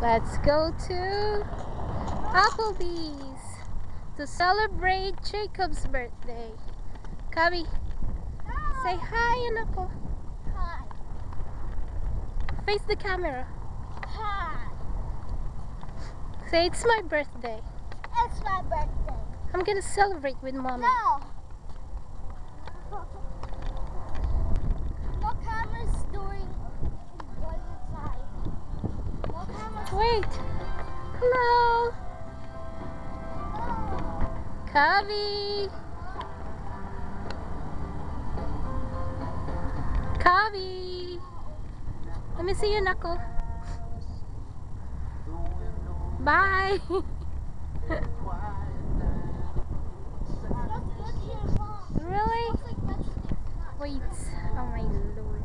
Let's go to Applebee's to celebrate Jacob's birthday. Cubby, say hi, Anako. Hi. Face the camera. Hi. Say it's my birthday. It's my birthday. I'm gonna celebrate with Mama. No. No cameras doing going inside. No cameras. Wait. Hello. No. Cubby. Cubby. Let me see your knuckle. Bye. Really? Wait. Oh my lord.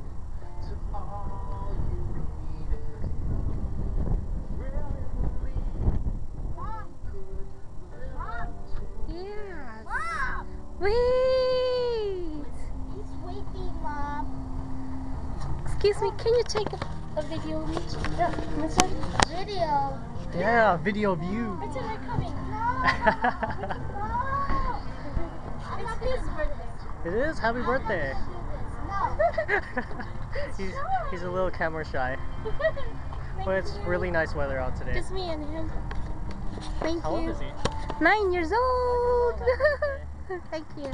Yes. Mom. Wait. He's waiting, Mom. Excuse me, can you take a video of me? Video. Yeah, video of you. I said I'm coming. No. It's his birthday. It is? Happy birthday. No. He's a little camera shy. But it's really nice weather out today. Just me and him. Thank How you. old is he? 9 years old. Happy birthday. Thank you.